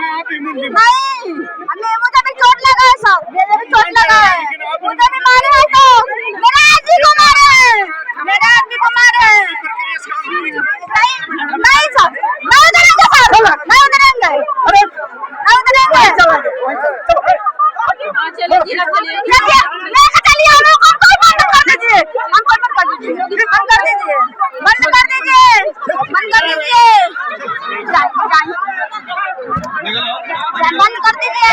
नहीं, मुझे भी चोट लगा है, सब मुझे भी चोट लगा है, मुझे भी मारे हैं तो मेरे आदमी को मारे हैं, मेरे आदमी को मारे हैं। नहीं सर, नहीं उतरेंगे सर, नहीं उतरेंगे, नहीं उतरेंगे। लेके चलिए, हमको कोई बंद कर दीजिए, हमको बंद कर दीजिए, बंद कर दीजिए, बंद कर दीजिए, बंद कर दीजिए, बंद कर दीजिए।